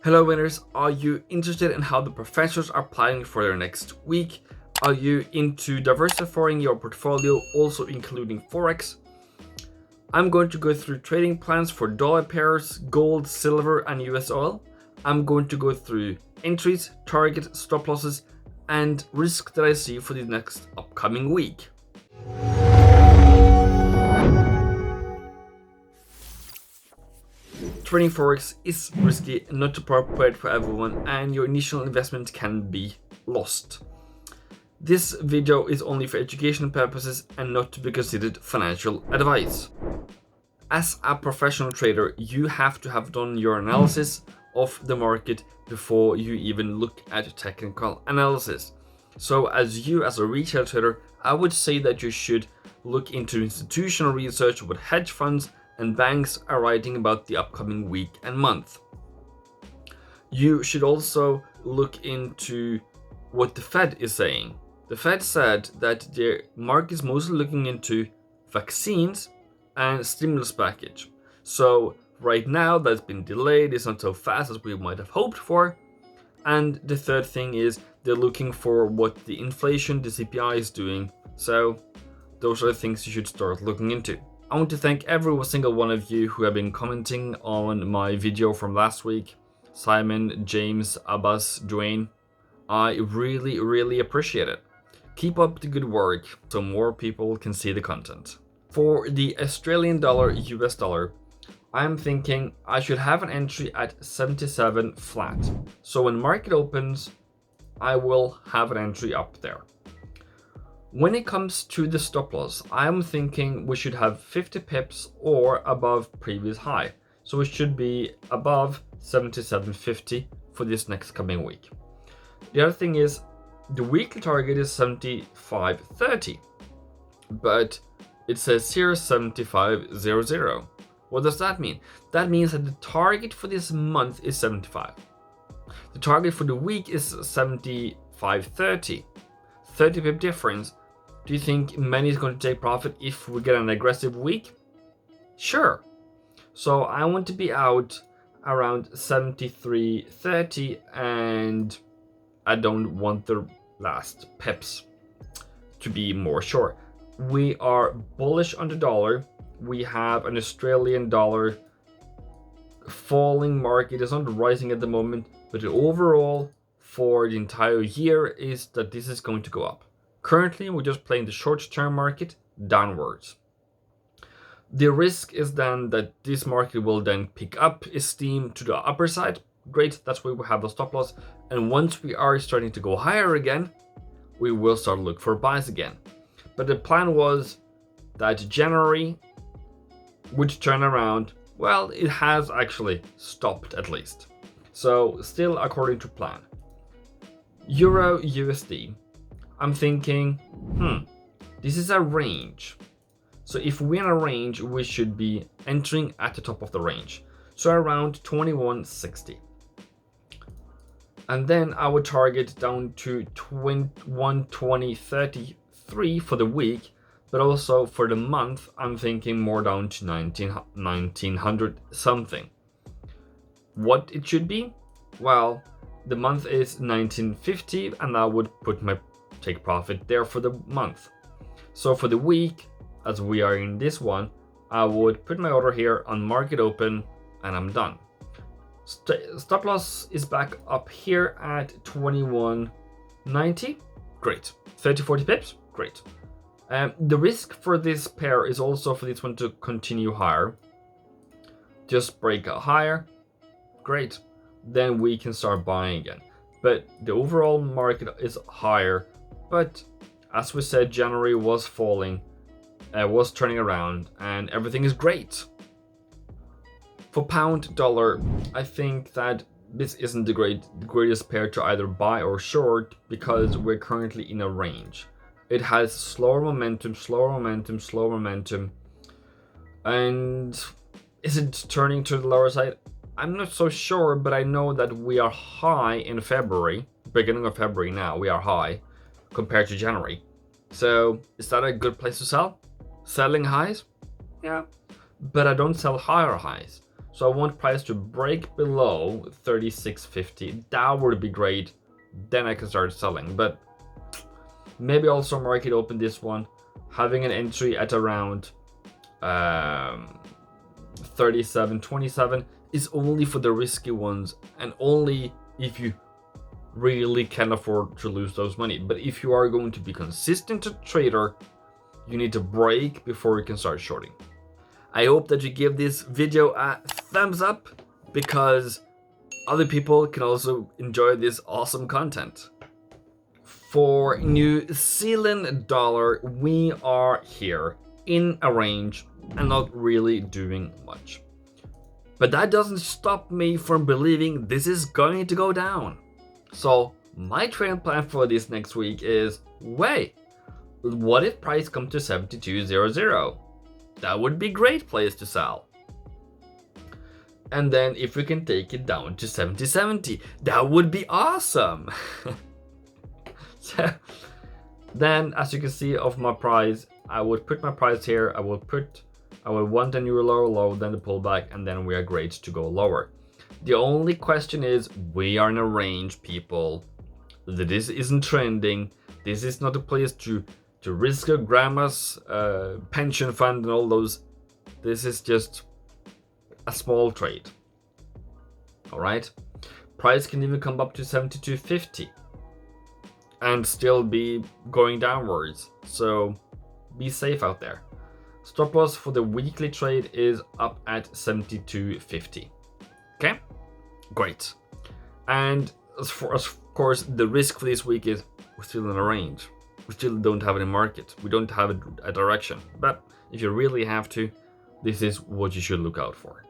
Hello winners, are you interested in how the professionals are planning for their next week? Are you into diversifying your portfolio, also including Forex? I'm going to go through trading plans for dollar pairs, gold, silver, and US oil. I'm going to go through entries, target, stop losses, and risk that I see for the next upcoming week. Trading Forex is risky, not appropriate for everyone, and your initial investment can be lost. This video is only for educational purposes and not to be considered financial advice. As a professional trader, you have to have done your analysis of the market before you even look at technical analysis. So as a retail trader, I would say that you should look into institutional research, what hedge funds and banks are writing about the upcoming week and month. You should also look into what the Fed is saying. The Fed said that the market is mostly looking into vaccines and stimulus package. So right now that's been delayed, it's not so fast as we might have hoped for. And the third thing is they're looking for what the inflation, the CPI is doing. So those are the things you should start looking into. I want to thank every single one of you who have been commenting on my video from last week. Simon, James, Abbas, Dwayne. I really appreciate it. Keep up the good work so more people can see the content. For the Australian dollar, US dollar, I'm thinking I should have an entry at 77 flat. So when market opens, I will have an entry up there. When it comes to the stop loss, I'm thinking we should have 50 pips or above previous high. So it should be above 77.50 for this next coming week. The other thing is the weekly target is 75.30, but it says here 75.00. What does that mean? That means that the target for this month is 75. The target for the week is 75.30. 30 pip difference. Do you think many is going to take profit if we get an aggressive week? Sure. So I want to be out around 73.30 and I don't want the last pips to be more short. We are bullish on the dollar. We have an Australian dollar falling market. It's not rising at the moment, but the overall for the entire year is that this is going to go up. Currently, we're just playing the short-term market downwards. The risk is then that this market will then pick up steam to the upper side. Great, that's where we have the stop loss. And once we are starting to go higher again, we will start to look for buys again. But the plan was that January would turn around. Well, it has actually stopped at least. So still according to plan. Euro USD. I'm thinking, this is a range. So if we're in a range, we should be entering at the top of the range. So around 21.60. And then I would target down to 120.33 for the week, but also for the month, I'm thinking more down to 1900 something. What it should be? Well, the month is 1950 and I would put my take profit there for the month. So for the week, as we are in this one, I would put my order here on market open and I'm done. Stop loss is back up here at 21.90. Great. 30-40 pips. Great. The risk for this pair is also for this one to continue higher. Just break out higher. Great. Then we can start buying again. But the overall market is higher. But as we said, January was falling, was turning around, and everything is great. For pound dollar, I think that this isn't the greatest pair to either buy or short because we're currently in a range. It has slower momentum, and is it turning to the lower side? I'm not so sure, but I know that we are high in February, beginning of February now, we are high compared to January. So is that a good place to sell? Selling highs? Yeah, but I don't sell higher highs. So I want price to break below 36.50. That would be great. Then I can start selling. But maybe also market open this one, having an entry at around 37.27 is only for the risky ones, and only if you really can afford to lose those money. But if you are going to be consistent trader, you need to break before you can start shorting. I hope that you give this video a thumbs up, because other people can also enjoy this awesome content. For New Zealand dollar, we are here in a range and not really doing much. But that doesn't stop me from believing this is going to go down. So my trade plan for this next week is, wait, what if price comes to 72.00? That would be a great place to sell. And then if we can take it down to 70.70, that would be awesome. So then, as you can see of my price, I would put my price here. I will want a new lower low, then the pullback, and then we are great to go lower. The only question is, we are in a range, people. This isn't trending. This is not a place to risk your grandma's pension fund and all those. This is just a small trade. All right. Price can even come up to 72.50 and still be going downwards. So be safe out there. Stop loss for the weekly trade is up at 72.50. Okay, great. And of course, the risk for this week is we're still in a range. We still don't have any market. We don't have a direction. But if you really have to, this is what you should look out for.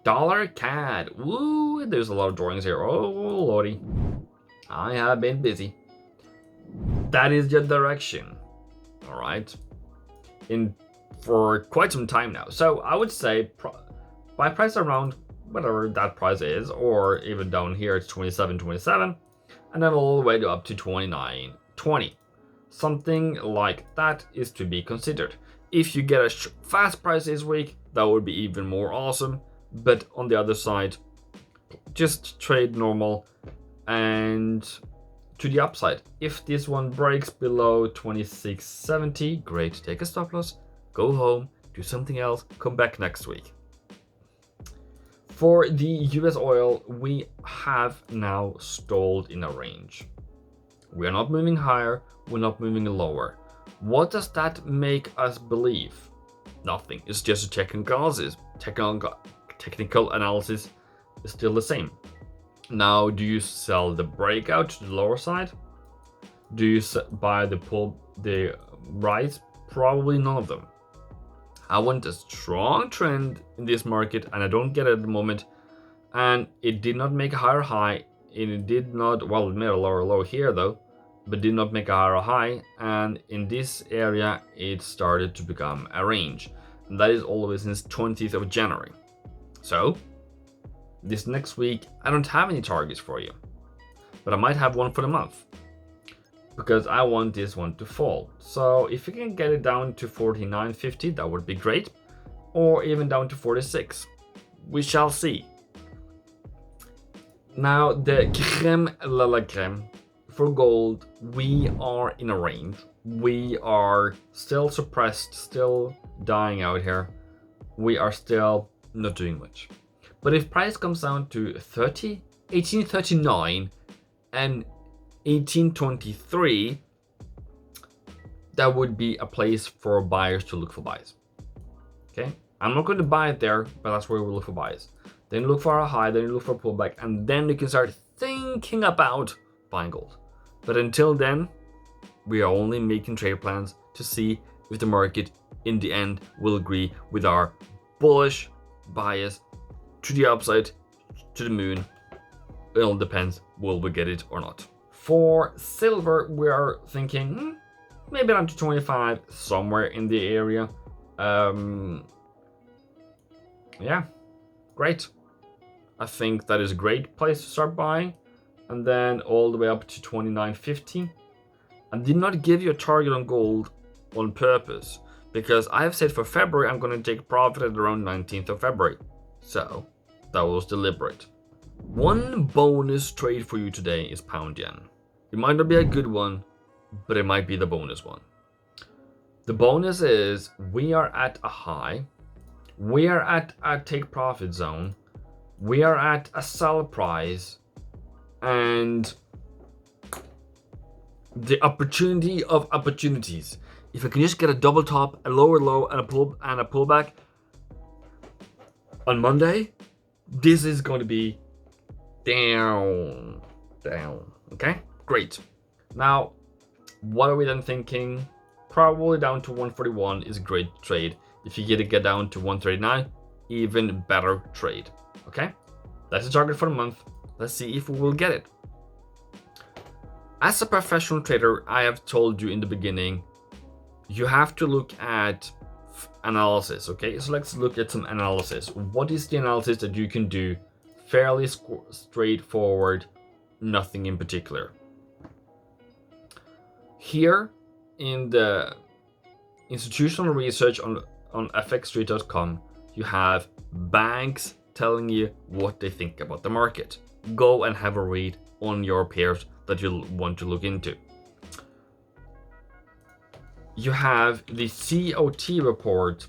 Dollar CAD. Woo, there's a lot of drawings here. Oh, lordy. I have been busy. That is your direction. All right. For quite some time now. So I would say buy price around whatever that price is, or even down here it's 27.27, and then all the way up to 29.20. Something like that is to be considered. If you get a fast price this week, that would be even more awesome. But on the other side, just trade normal and to the upside. If this one breaks below 26.70, great, take a stop loss, go home, do something else, come back next week. For the US oil, we have now stalled in a range. We are not moving higher, we're not moving lower. What does that make us believe? Nothing. It's just a technical analysis. Technical analysis is still the same. Now, do you sell the breakout to the lower side? Do you buy the rise? Probably none of them. I want a strong trend in this market, and I don't get it at the moment. And it did not make a higher high. It did not, well, it made a lower low here though, but did not make a higher high. And in this area, it started to become a range. And that is all the way since 20th of January. So this next week, I don't have any targets for you, but I might have one for the month, because I want this one to fall. So if you can get it down to 49.50, that would be great, or even down to 46. We shall see. Now, the creme de la creme for gold, we are in a range. We are still suppressed, still dying out here. We are still not doing much. But if price comes down to 18.39 and 18.23, that would be a place for buyers to look for buys. Okay, I'm not going to buy it there, but that's where we look for buys. Then you look for a high, then you look for a pullback, and then you can start thinking about buying gold. But until then, we are only making trade plans to see if the market in the end will agree with our bullish bias to the upside, to the moon. It all depends, will we get it or not. For silver, we are thinking maybe down to 25, somewhere in the area. Yeah, great. I think that is a great place to start buying. And then all the way up to 29.50. I did not give you a target on gold on purpose, because I have said for February I'm going to take profit at around 19th of February. So that was deliberate. One bonus trade for you today is pound yen. It might not be a good one, but it might be the bonus one. The bonus is we are at a high. We are at a take profit zone. We are at a sell price. And the opportunity of opportunities. If I can just get a double top, a lower low, and a pullback on Monday, this is going to be down. Okay, great. Now, what are we then thinking? Probably down to 141 is a great trade. If you get down to 139, even better trade. Okay, that's the target for the month. Let's see if we will get it. As a professional trader, I have told you in the beginning, you have to look at analysis. Okay, so let's look at some analysis. What is the analysis that you can do? Fairly straightforward, nothing in particular. Here in the institutional research on fxstreet.com, you have banks telling you what they think about the market. Go and have a read on your pairs that you'll want to look into. You have the COT report,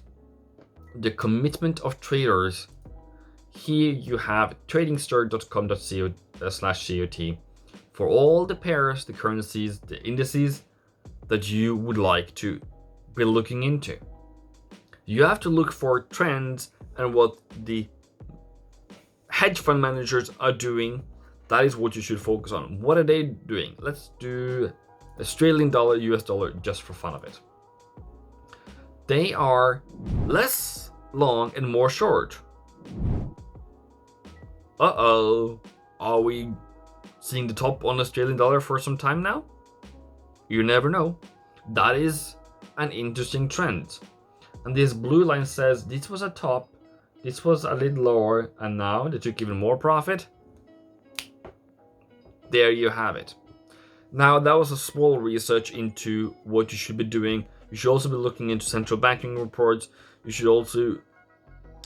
the commitment of traders. Here you have tradingstart.com.co/COT for all the pairs, the currencies, the indices that you would like to be looking into. You have to look for trends and what the hedge fund managers are doing. That is what you should focus on. What are they doing? Let's do Australian dollar, US dollar, just for fun of it. They are less long and more short. Are we seeing the top on Australian dollar for some time now? You never know. That is an interesting trend. And this blue line says this was a top, this was a little lower, and now they took even more profit. There you have it. Now, that was a small research into what you should be doing. You should also be looking into central banking reports. You should also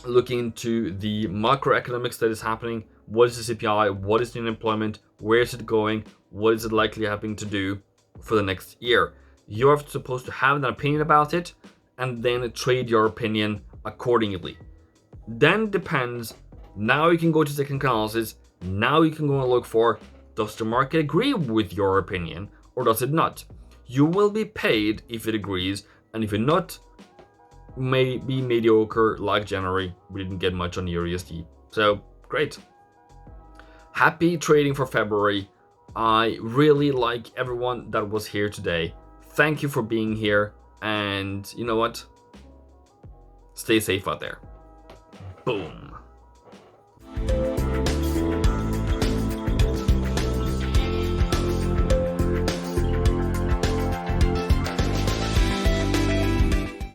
look into the macroeconomics that is happening. What is the CPI? What is the unemployment? Where is it going? What is it likely happening to do for the next year? You're supposed to have an opinion about it and then trade your opinion accordingly. Then depends. Now you can go to technical analysis. Now you can go and look for, does the market agree with your opinion or does it not? You will be paid if it agrees, and if it not, may be mediocre like January. We didn't get much on USD. So great. Happy trading for February. I really like everyone that was here today. Thank you for being here, and you know what? Stay safe out there.